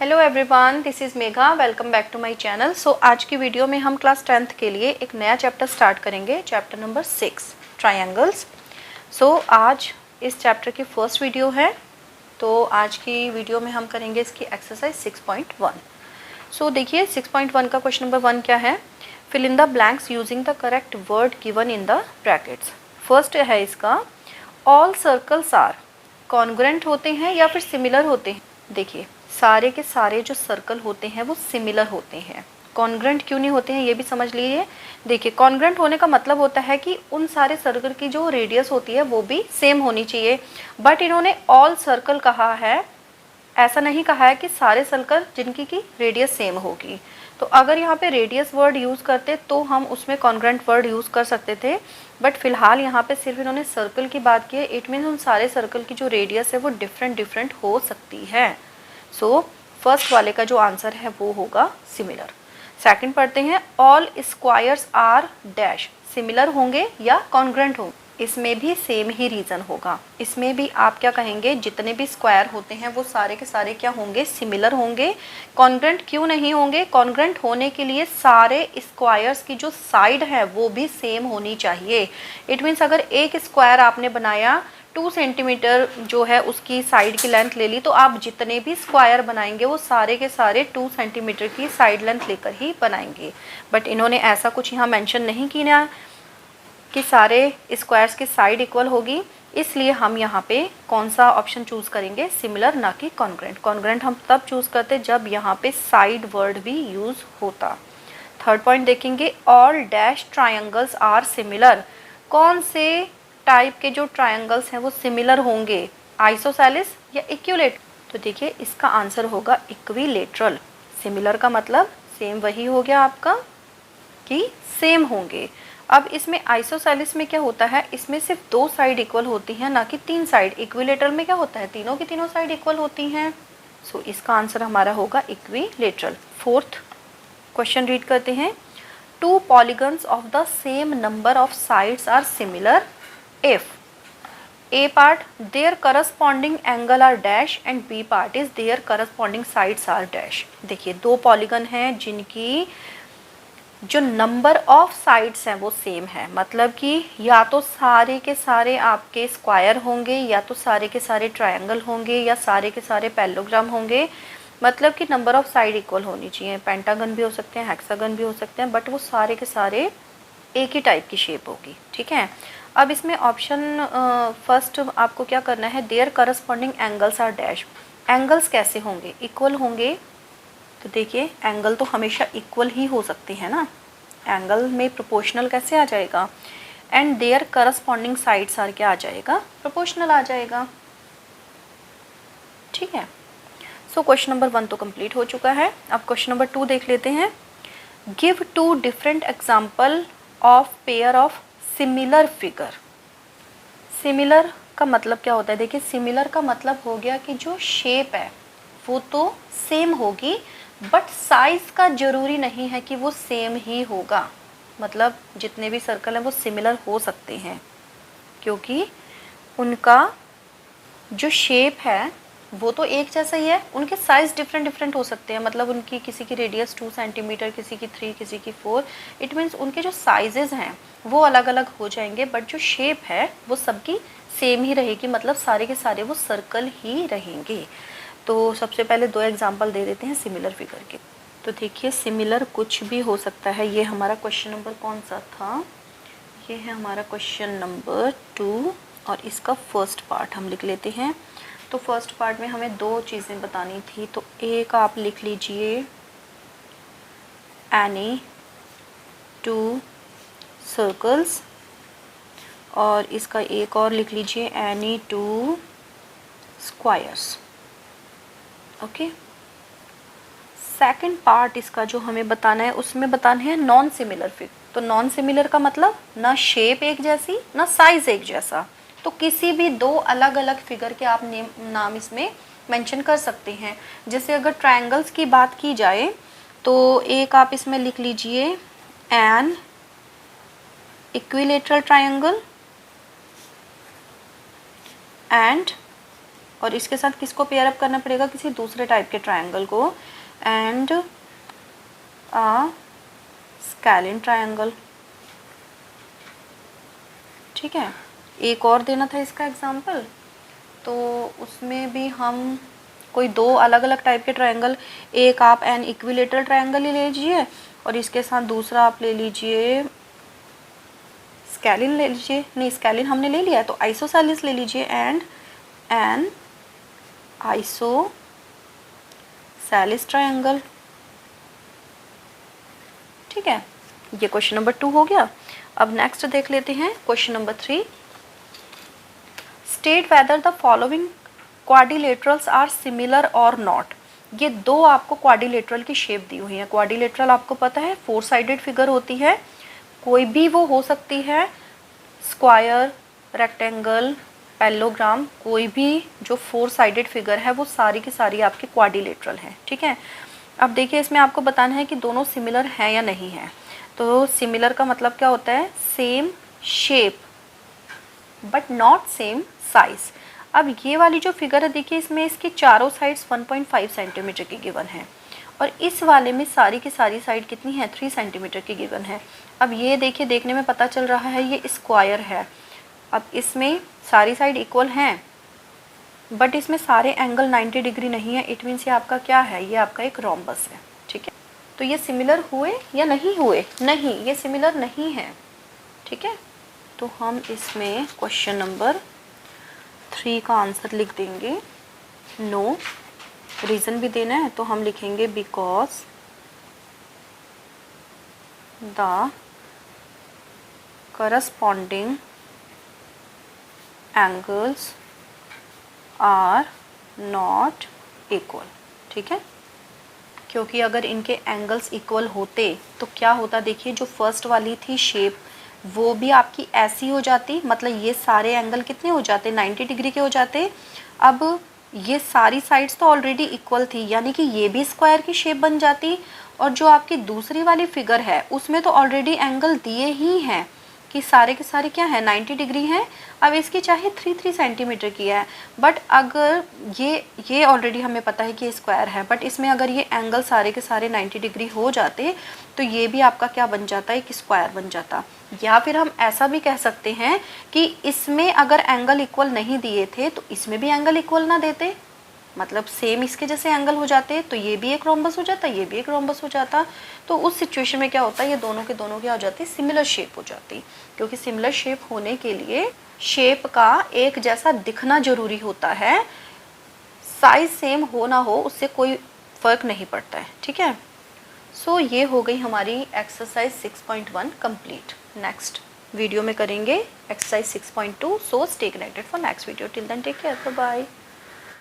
Hello everyone, this is Megha. Welcome back to my channel. So आज की video में हम क्लास 10th के लिए एक नया चैप्टर स्टार्ट करेंगे, चैप्टर नंबर 6 ट्रायंगल्स। सो आज इस चैप्टर की फर्स्ट वीडियो है। तो आज की वीडियो में हम करेंगे इसकी एक्सरसाइज 6.1। सो देखिए 6.1 का क्वेश्चन नंबर 1 क्या है, fill in the blanks using the correct word given in the brackets. First है इसका, ऑल सर्कल्स आर कॉन्ग्रुएंट होते हैं या फिर सिमिलर होते हैं। देखिए सारे के सारे जो सर्कल होते हैं वो सिमिलर होते हैं, कॉन्ग्रुएंट क्यों नहीं होते हैं ये भी समझ लीजिए। देखिए कॉन्ग्रुएंट होने का मतलब होता है कि उन सारे सर्कल की जो रेडियस होती है वो भी सेम होनी चाहिए, बट इन्होंने ऑल सर्कल कहा है, ऐसा नहीं कहा है कि सारे सर्कल जिनकी की रेडियस सेम होगी। तो अगर यहाँ पे रेडियस वर्ड यूज़ करते तो हम उसमें कॉन्ग्रुएंट वर्ड यूज़ कर सकते थे, बट फिलहाल यहाँ पे सिर्फ इन्होंने सर्कल की बात की है। इट मीन्स उन सारे सर्कल की जो रेडियस है वो डिफरेंट हो सकती है। सो फर्स्ट वाले का जो आंसर है वो होगा सिमिलर। सेकंड पढ़ते हैं, all squares are dash similar होंगे या कॉन्ग्रुएंट होंगे। इसमें भी सेम ही रीज़न होगा। इसमें भी आप क्या कहेंगे, जितने भी स्क्वायर होते हैं वो सारे के सारे क्या होंगे, सिमिलर होंगे। कॉन्ग्रुएंट क्यों नहीं होंगे, कॉन्ग्रुएंट होने के लिए सारे स्क्वायर्स की जो साइड है वो भी सेम होनी चाहिए। इट मीन्स अगर एक स्क्वायर आपने बनाया 2 सेंटीमीटर जो है उसकी साइड की लेंथ ले ली, तो आप जितने भी स्क्वायर बनाएंगे वो सारे के सारे 2 सेंटीमीटर की साइड लेंथ लेकर ही बनाएंगे। बट इन्होंने ऐसा कुछ यहाँ मेंशन नहीं किया कि सारे स्क्वायर्स की साइड इक्वल होगी, इसलिए हम यहाँ पे कौन सा ऑप्शन चूज़ करेंगे, सिमिलर ना कि कॉन्ग्रुएंट। कॉन्ग्रुएंट हम तब चूज़ करते जब यहाँ पे साइड वर्ड भी यूज़ होता। थर्ड पॉइंट देखेंगे, all dash triangles are similar. कौन से टाइप के जो ट्रायंगल्स हैं वो सिमिलर होंगे, आइसोसेलेस या इक्विलेटरल। तो देखिए इसका आंसर होगा इक्विलेटरल। सिमिलर का मतलब सेम वही हो गया आपका कि सेम होंगे। अब इसमें आइसोसेलेस में क्या होता है, इसमें सिर्फ 2 साइड इक्वल होती हैं ना कि 3 साइड। इक्विलेटरल में क्या होता है, तीनों की तीनों साइड इक्वल होती हैं। सो इसका आंसर हमारा होगा इक्विलेटरल। फोर्थ क्वेश्चन रीड करते हैं, 2 polygons of the same number of sides are similar if A part their corresponding angle are dash and B part is their corresponding sides are dash। देखिए 2 polygon हैं जिनकी जो number of sides हैं वो same है, मतलब कि या तो सारे के सारे आपके स्क्वायर होंगे या तो सारे के सारे ट्रायंगल होंगे या सारे के सारे पैरेललोग्राम होंगे। मतलब कि नंबर ऑफ साइड इक्वल होनी चाहिए। पेंटागन भी हो सकते हैं, हेक्सागन भी हो सकते हैं, बट वो सारे के सारे एक ही टाइप की शेप होगी। ठीक है, अब इसमें ऑप्शन फर्स्ट आपको क्या करना है, their corresponding angles are dash. Angles कैसे होंगे, इक्वल होंगे। तो देखिए एंगल तो हमेशा इक्वल ही हो सकते हैं ना, एंगल में प्रोपोर्शनल कैसे आ जाएगा। And their corresponding sides are क्या आ जाएगा, प्रोपोर्शनल आ जाएगा। ठीक है, सो क्वेश्चन नंबर 1 तो कंप्लीट हो चुका है। अब क्वेश्चन नंबर 2 देख लेते हैं, give 2 different example of pair of similar figure. Similar का मतलब क्या होता है, देखिए सिमिलर का मतलब हो गया कि जो शेप है वो तो सेम होगी, बट साइज का जरूरी नहीं है कि वो सेम ही होगा। मतलब जितने भी सर्कल हैं वो सिमिलर हो सकते हैं क्योंकि उनका जो शेप है वो तो एक जैसा ही है, उनके साइज़ डिफरेंट हो सकते हैं। मतलब उनकी किसी की रेडियस 2 सेंटीमीटर, किसी की 3, किसी की 4। इट मीन्स उनके जो साइजेस हैं वो अलग अलग हो जाएंगे, बट जो शेप है वो सबकी सेम ही रहेगी। मतलब सारे के सारे वो सर्कल ही रहेंगे। तो सबसे पहले 2 एग्जाम्पल दे देते हैं सिमिलर फिगर के। तो देखिए सिमिलर कुछ भी हो सकता है। ये हमारा क्वेश्चन नंबर कौन सा था, ये है हमारा क्वेश्चन नंबर 2 और इसका फर्स्ट पार्ट हम लिख लेते हैं। तो फर्स्ट पार्ट में हमें 2 चीज़ें बतानी थी, तो एक आप लिख लीजिए एनी 2 सर्कल्स, और इसका एक और लिख लीजिए any 2 squares. Okay, second part इसका जो हमें बताना है उसमें बताने हैं नॉन सिमिलर फिगर। तो नॉन सिमिलर का मतलब ना शेप एक जैसी ना साइज एक जैसा। तो किसी भी 2 अलग अलग फिगर के आप नाम इसमें मेंशन कर सकते हैं। जैसे अगर ट्रायंगल्स की बात की जाए तो एक आप इसमें लिख लीजिए एन इक्विलेटरल ट्रायंगल एंड और इसके साथ किसको पेयर अप करना पड़ेगा, किसी दूसरे टाइप के ट्रायंगल को, एंड अ स्केलिन ट्रायंगल। ठीक है, एक और देना था इसका एग्जांपल, तो उसमें भी हम कोई दो अलग अलग टाइप के ट्रायंगल, एक आप एन इक्विलेटरल ट्रायंगल ही ले लीजिए और इसके साथ दूसरा आप ले लीजिए स्केलिन ले लीजिए, नहीं स्केलिन हमने ले लिया है तो आइसोसेलेस ले लीजिए एंड एन आइसोसेलेस ट्रायंगल। ठीक है, ये क्वेश्चन नंबर 2 हो गया। अब नेक्स्ट देख लेते हैं question number 3। State whether the following quadrilaterals are similar और नॉट। ये दो आपको क्वाड्रिलेटरल की शेप दी हुई है। क्वाड्रिलेटरल आपको पता है 4 साइडेड फिगर होती है, कोई भी वो हो सकती है, स्क्वायर, रेक्टेंगल, पैरेललोग्राम, कोई भी जो 4 साइडेड फिगर है वो सारी की सारी आपकी क्वाड्रिलेटरल है। ठीक है, अब देखिए इसमें आपको बताना है कि दोनों सिमिलर हैं या नहीं है। तो सिमिलर का मतलब क्या होता है, same shape but not same size. अब ये वाली जो फिगर है देखिए इसमें इसकी चारों साइड्स 1.5 सेंटीमीटर की गिवन है और इस वाले में सारी की सारी साइड कितनी है, 3 सेंटीमीटर की गिवन है। अब ये देखिए देखने में पता चल रहा है ये स्क्वायर है। अब इसमें सारी साइड इक्वल हैं बट इसमें सारे एंगल 90 डिग्री नहीं है, इट मीन्स ये आपका क्या है, ये आपका एक रोम्बस है। ठीक है, तो ये सिमिलर हुए या नहीं हुए, नहीं ये सिमिलर नहीं है। ठीक है, तो हम इसमें क्वेश्चन नंबर 3 का आंसर लिख देंगे नो। रीज़न भी देना है तो हम लिखेंगे because the corresponding angles are not equal. ठीक है, क्योंकि अगर इनके एंगल्स इक्वल होते तो क्या होता, देखिए जो फर्स्ट वाली थी शेप वो भी आपकी ऐसी हो जाती, मतलब ये सारे एंगल कितने हो जाते, 90 डिग्री के हो जाते। अब ये सारी साइड्स तो ऑलरेडी इक्वल थी यानी कि ये भी स्क्वायर की शेप बन जाती और जो आपकी दूसरी वाली फिगर है उसमें तो ऑलरेडी एंगल दिए ही हैं कि सारे के सारे क्या है, 90 डिग्री हैं। अब इसकी चाहे 3 सेंटीमीटर की है बट अगर ये ऑलरेडी हमें पता है कि ये स्क्वायर है बट इसमें अगर ये एंगल सारे के सारे 90 डिग्री हो जाते तो ये भी आपका क्या बन जाता है, एक स्क्वायर बन जाता। या फिर हम ऐसा भी कह सकते हैं कि इसमें अगर एंगल इक्वल नहीं दिए थे तो इसमें भी एंगल इक्वल ना देते, मतलब सेम इसके जैसे एंगल हो जाते तो ये भी एक रोम्बस हो जाता, ये भी एक रोम्बस हो जाता। तो उस सिचुएशन में क्या होता है, ये दोनों के दोनों क्या हो जाती, सिमिलर शेप हो जाती। क्योंकि सिमिलर शेप होने के लिए शेप का एक जैसा दिखना जरूरी होता है, साइज सेम हो ना हो उससे कोई फर्क नहीं पड़ता है। ठीक है, सो ये हो गई हमारी एक्सरसाइज 6.1 कंप्लीट। नेक्स्ट वीडियो में करेंगे exercise 6.2। So stay connected for next video. Till then take care, bye bye.